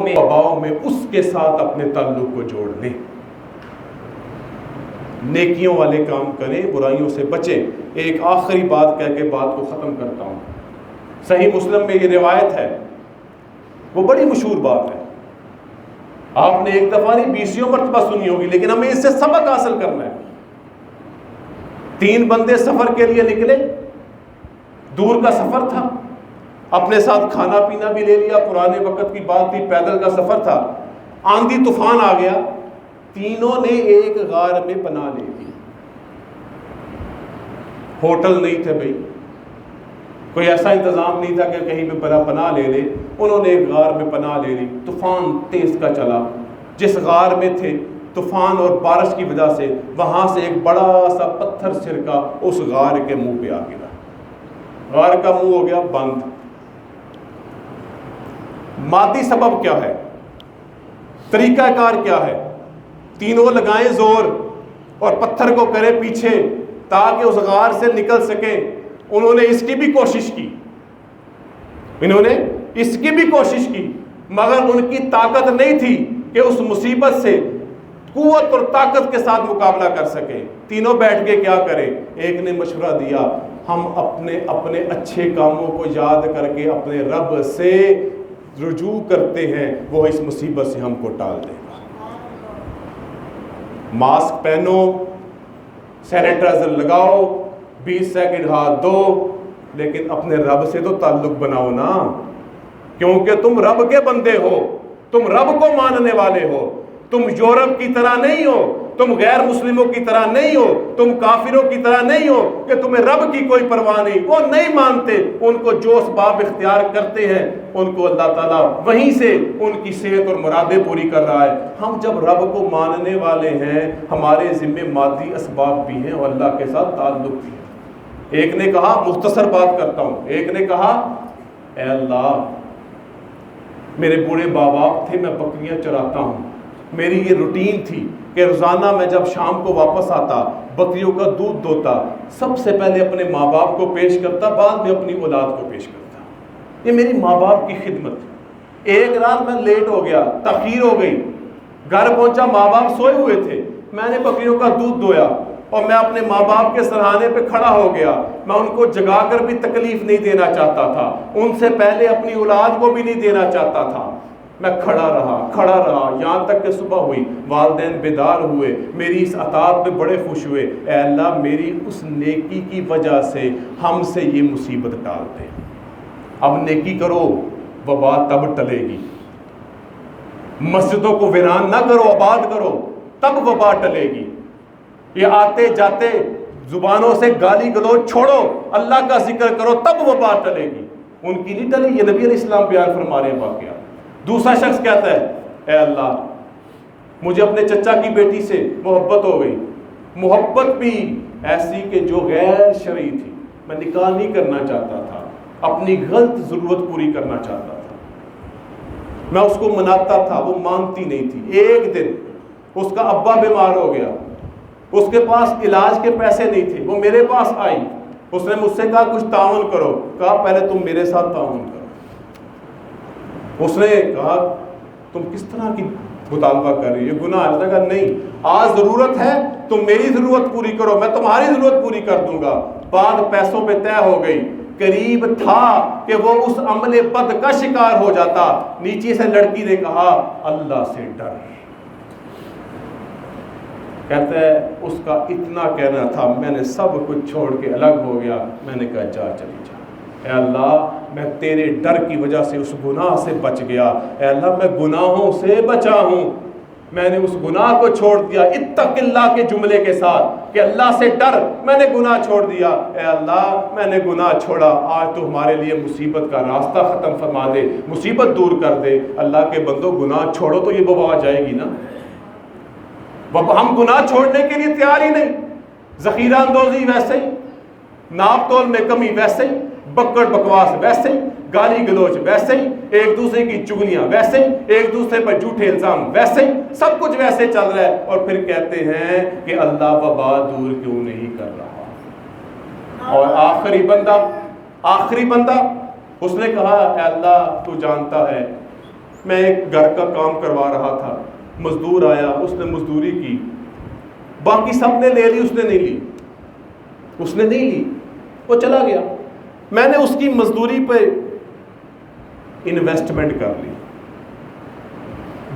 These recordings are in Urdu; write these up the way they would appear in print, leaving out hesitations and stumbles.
وباؤں میں اس کے ساتھ اپنے تعلق کو جوڑ لیں، نیکیوں والے کام کریں، برائیوں سے بچیں۔ ایک آخری بات کہہ کے بات کو ختم کرتا ہوں۔ صحیح مسلم میں یہ روایت ہے، وہ بڑی مشہور بات ہے، آپ نے ایک دفعہ نہیں 20 مرتبہ سنی ہوگی، لیکن ہمیں اس سے سبق حاصل کرنا ہے۔ 3 بندے سفر کے لیے نکلے، دور کا سفر تھا، اپنے ساتھ کھانا پینا بھی لے لیا، پرانے وقت کی بات تھی، پیدل کا سفر تھا، آندھی طوفان آ گیا، تینوں نے ایک غار میں پناہ لے لی۔ ہوٹل نہیں تھے بھائی، کوئی ایسا انتظام نہیں تھا کہ کہیں پہ پناہ لے لے، انہوں نے ایک غار میں پناہ لے لی۔ طوفان تیز کا چلا، جس غار میں تھے طوفان اور بارش کی وجہ سے وہاں سے ایک بڑا سا پتھر سرکا اس غار کے منہ پہ آ گیا، غار کا منہ ہو گیا بند۔ مادی سبب کیا ہے، طریقہ کار کیا ہے؟ تینوں لگائیں زور اور پتھر کو کرے پیچھے تاکہ اس غار سے نکل سکے۔ انہوں نے اس کی بھی کوشش کی، مگر ان کی طاقت نہیں تھی کہ اس مصیبت سے قوت اور طاقت کے ساتھ مقابلہ کر سکے۔ تینوں بیٹھ کے کیا کریں؟ ایک نے مشورہ دیا، ہم اپنے اچھے کاموں کو یاد کر کے اپنے رب سے رجوع کرتے ہیں، وہ اس مصیبت سے ہم کو ٹال دے گا۔ ماسک پہنو، سینیٹائزر لگاؤ، 20 سیکنڈ ہاتھ دو، لیکن اپنے رب سے تو تعلق بناؤ نا، کیونکہ تم رب کے بندے ہو، تم رب کو ماننے والے ہو، تم یورپ کی طرح نہیں ہو، تم غیر مسلموں کی طرح نہیں ہو، تم کافروں کی طرح نہیں ہو کہ تمہیں رب کی کوئی پرواہ نہیں۔ وہ نہیں مانتے، ان کو جو اسباب اختیار کرتے ہیں ان کو اللہ تعالیٰ وہیں سے ان کی صحت اور مرادیں پوری کر رہا ہے۔ ہم جب رب کو ماننے والے ہیں، ہمارے ذمہ مادی اسباب بھی ہیں اور اللہ کے ساتھ تعلق بھی ہے۔ ایک نے کہا، مختصر بات کرتا ہوں، ایک نے کہا اے اللہ میرے بوڑھے باپ باپ تھے، میں بکریاں چراتا ہوں، میری یہ روٹین تھی کہ روزانہ میں جب شام کو واپس آتا بکریوں کا دودھ دوتا، سب سے پہلے اپنے ماں باپ کو پیش کرتا، بعد میں اپنی اولاد کو پیش کرتا۔ یہ میری ماں باپ کی خدمت تھی۔ ایک رات میں لیٹ ہو گیا، تاخیر ہو گئی، گھر پہنچا ماں باپ سوئے ہوئے تھے، میں نے بکریوں کا دودھ دویا اور میں اپنے ماں باپ کے سرہانے پہ کھڑا ہو گیا۔ میں ان کو جگا کر بھی تکلیف نہیں دینا چاہتا تھا، ان سے پہلے اپنی اولاد کو بھی نہیں دینا چاہتا تھا۔ میں کھڑا رہا یہاں تک کہ صبح ہوئی، والدین بیدار ہوئے، میری اس اطاعت پہ بڑے خوش ہوئے۔ اے اللہ میری اس نیکی کی وجہ سے ہم سے یہ مصیبت ٹال دے۔ اب نیکی کرو، وبا تب ٹلے گی۔ مسجدوں کو ویران نہ کرو، آباد کرو، تب وبا ٹلے گی۔ یہ آتے جاتے زبانوں سے گالی گلوچ چھوڑو، اللہ کا ذکر کرو، تب وبا ٹلے گی۔ ان کی نہیں ٹلی، یہ نبی علیہ السلام بیان فرما رہے ہیں واقعہ۔ دوسرا شخص کہتا ہے اے اللہ مجھے اپنے چچا کی بیٹی سے محبت ہو گئی، محبت بھی ایسی کہ جو غیر شرعی تھی، میں نکاح نہیں کرنا چاہتا تھا، اپنی غلط ضرورت پوری کرنا چاہتا تھا، میں اس کو مناتا تھا، وہ مانتی نہیں تھی۔ ایک دن اس کا ابا بیمار ہو گیا، اس کے پاس علاج کے پیسے نہیں تھے، وہ میرے پاس آئی، اس نے مجھ سے کہا کچھ تعاون کرو، کہا پہلے تم میرے ساتھ تعاون کرو۔ اس نے کہا تم کس طرح کی مطالبہ کر رہی ہو، یہ گناہ ہے؟ کہا نہیں، آج ضرورت ہے تم میری ضرورت پوری کرو، میں تمہاری ضرورت پوری کر دوں گا۔ بات پیسوں پہ طے ہو گئی، قریب تھا کہ وہ اس عمل بد کا شکار ہو جاتا۔ نیچے سے لڑکی نے کہا اللہ سے ڈر، کہتا ہے اس کا اتنا کہنا تھا، میں نے سب کچھ چھوڑ کے الگ ہو گیا، میں نے کہا جا چلی جا، اے اللہ میں تیرے ڈر کی وجہ سے اس گناہ سے بچ گیا، اے اللہ میں گناہوں سے بچا ہوں، میں نے اس گناہ کو چھوڑ دیا، اتق اللہ کے جملے کے ساتھ کہ اللہ سے ڈر، میں نے گناہ چھوڑ دیا، اے اللہ میں نے گناہ چھوڑا، آج تو ہمارے لیے مصیبت کا راستہ ختم فرما دے، مصیبت دور کر دے۔ اللہ کے بندو گناہ چھوڑو تو یہ وبا آ جائے گی نا۔ ہم گناہ چھوڑنے کے لیے تیار ہی نہیں، ذخیرہ اندوزی ویسے ہی، ناپ تول میں کمی ویسے ہی، بکڑ بکواس ویسے ہی، گالی گلوچ ویسے ہی، ایک دوسرے کی چگلیاں ویسے ہی، ایک دوسرے پر جھوٹے الزام ویسے ہی، سب کچھ ویسے چل رہا ہے، اور پھر کہتے ہیں کہ اللہ وبا دور کیوں نہیں کر رہا۔ اور آخری بندہ اس نے کہا اے اللہ تو جانتا ہے میں ایک گھر کا کام کروا رہا تھا، مزدور آیا، اس نے مزدوری کی، باقی سب نے لے لی، اس نے نہیں لی، وہ چلا گیا۔ میں نے اس کی مزدوری پہ انویسٹمنٹ کر لی،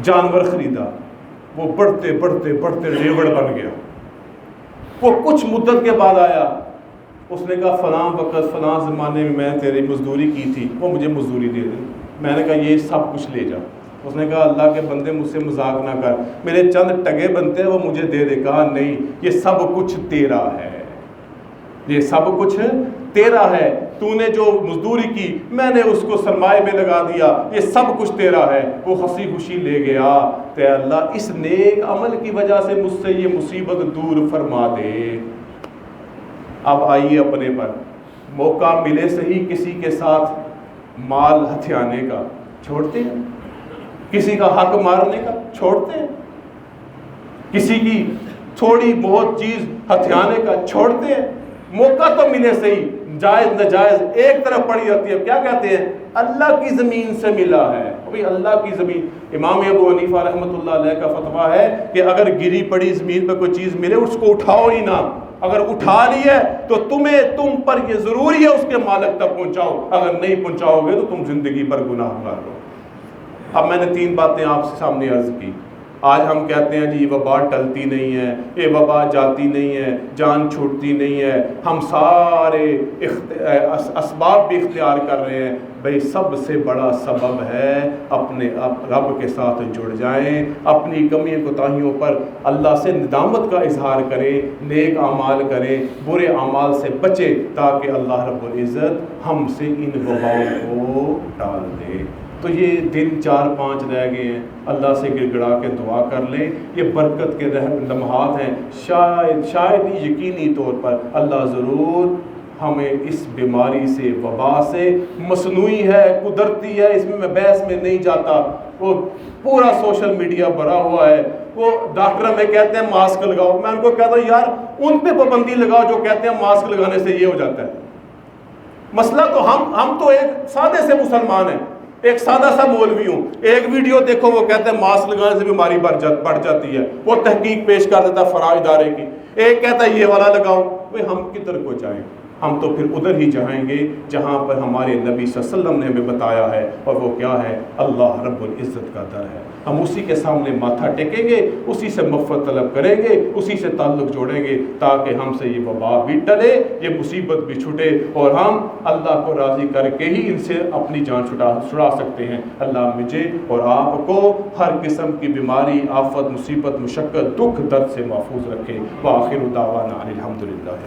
جانور خریدا، وہ بڑھتے بڑھتے بڑھتے ریوڑ بن گیا۔ وہ کچھ مدت کے بعد آیا، اس نے کہا فلاں وقت فلاں زمانے میں میں تیری مزدوری کی تھی، وہ مجھے مزدوری دے دے۔ میں نے کہا یہ سب کچھ لے جا۔ اس نے کہا اللہ کے بندے مجھ سے مذاق نہ کر، میرے چند ٹگے بنتے ہیں وہ مجھے دے دے۔ کہا نہیں، یہ سب کچھ تیرا ہے، یہ سب کچھ تیرا ہے، تو نے جو مزدوری کی میں نے اس کو سرمائے میں لگا دیا، یہ سب کچھ تیرا ہے۔ وہ ہنسی خوشی لے گیا۔ تے اللہ اس نیک عمل کی وجہ سے مجھ سے یہ مصیبت دور فرما دے۔ اب آئیے اپنے پر، موقع ملے صحیح کسی کے ساتھ مال ہتھیانے کا، چھوڑتے ہیں؟ کسی کا حق مارنے کا چھوڑتے ہیں؟ کسی کی تھوڑی بہت چیز ہتھیانے کا چھوڑتے ہیں؟ موقع تو ملے صحیح، جائز ناجائز ایک طرف پڑی جاتی ہے۔ کیا کہتے ہیں؟ اللہ کی زمین سے ملا ہے، ابھی اللہ کی زمین۔ امام ابو حنیفہ رحمۃ اللہ علیہ کا فتویٰ ہے کہ اگر گری پڑی زمین پہ کوئی چیز ملے اس کو اٹھاؤ ہی نہ، اگر اٹھا لی ہے تو تم پر یہ ضروری ہے اس کے مالک تک پہنچاؤ، اگر نہیں پہنچاؤ گے تو تم زندگی پر گناہ گار ہو۔ اب میں نے 3 باتیں آپ سے سامنے عرض کی۔ آج ہم کہتے ہیں جی وبا ٹلتی نہیں ہے، یہ وبا جاتی نہیں ہے، جان چھوٹتی نہیں ہے، ہم سارے اسباب بھی اختیار کر رہے ہیں۔ بھئی سب سے بڑا سبب ہے اپنے رب کے ساتھ جڑ جائیں، اپنی کمی کوتاہیوں پر اللہ سے ندامت کا اظہار کریں، نیک اعمال کریں، برے اعمال سے بچیں، تاکہ اللہ رب العزت ہم سے ان وباؤں کو ٹال دے۔ تو یہ دن 4-5 رہ گئے ہیں، اللہ سے گڑ گڑا کے دعا کر لیں، یہ برکت کے لمحات ہیں۔ شاید یقینی طور پر اللہ ضرور ہمیں اس بیماری سے، وبا سے، مصنوعی ہے، قدرتی ہے، اس میں بحث میں نہیں جاتا، وہ پورا سوشل میڈیا بھرا ہوا ہے۔ وہ ڈاکٹر ہمیں کہتے ہیں ماسک لگاؤ، میں ان کو کہتا ہوں یار ان پہ پابندی لگاؤ جو کہتے ہیں ماسک لگانے سے یہ ہو جاتا ہے۔ مسئلہ تو ہم تو ایک سادے سے مسلمان ہیں، ایک سادہ سا مولوی ہوں، ایک ویڈیو دیکھو وہ کہتے ہیں ماسک لگانے سے بیماری بڑھ جاتی ہے، وہ تحقیق پیش کر دیتا ہے فراء ادارے کی، ایک کہتا ہے یہ والا لگاؤ۔ ہم کدھر کو جائیں؟ ہم تو پھر ادھر ہی جائیں گے جہاں پر ہمارے نبی صلی اللہ علیہ وسلم نے ہمیں بتایا ہے، اور وہ کیا ہے؟ اللہ رب العزت کا در ہے۔ ہم اسی کے سامنے ماتھا ٹیکیں گے، اسی سے مغفرت طلب کریں گے، اسی سے تعلق جوڑیں گے، تاکہ ہم سے یہ وبا بھی ٹلے، یہ مصیبت بھی چھٹے، اور ہم اللہ کو راضی کر کے ہی ان سے اپنی جان چھڑا سکتے ہیں۔ اللہ مجھے اور آپ کو ہر قسم کی بیماری، آفت، مصیبت، مشقت، دکھ، درد سے محفوظ رکھے۔ وآخر دعوانا الحمدللہ۔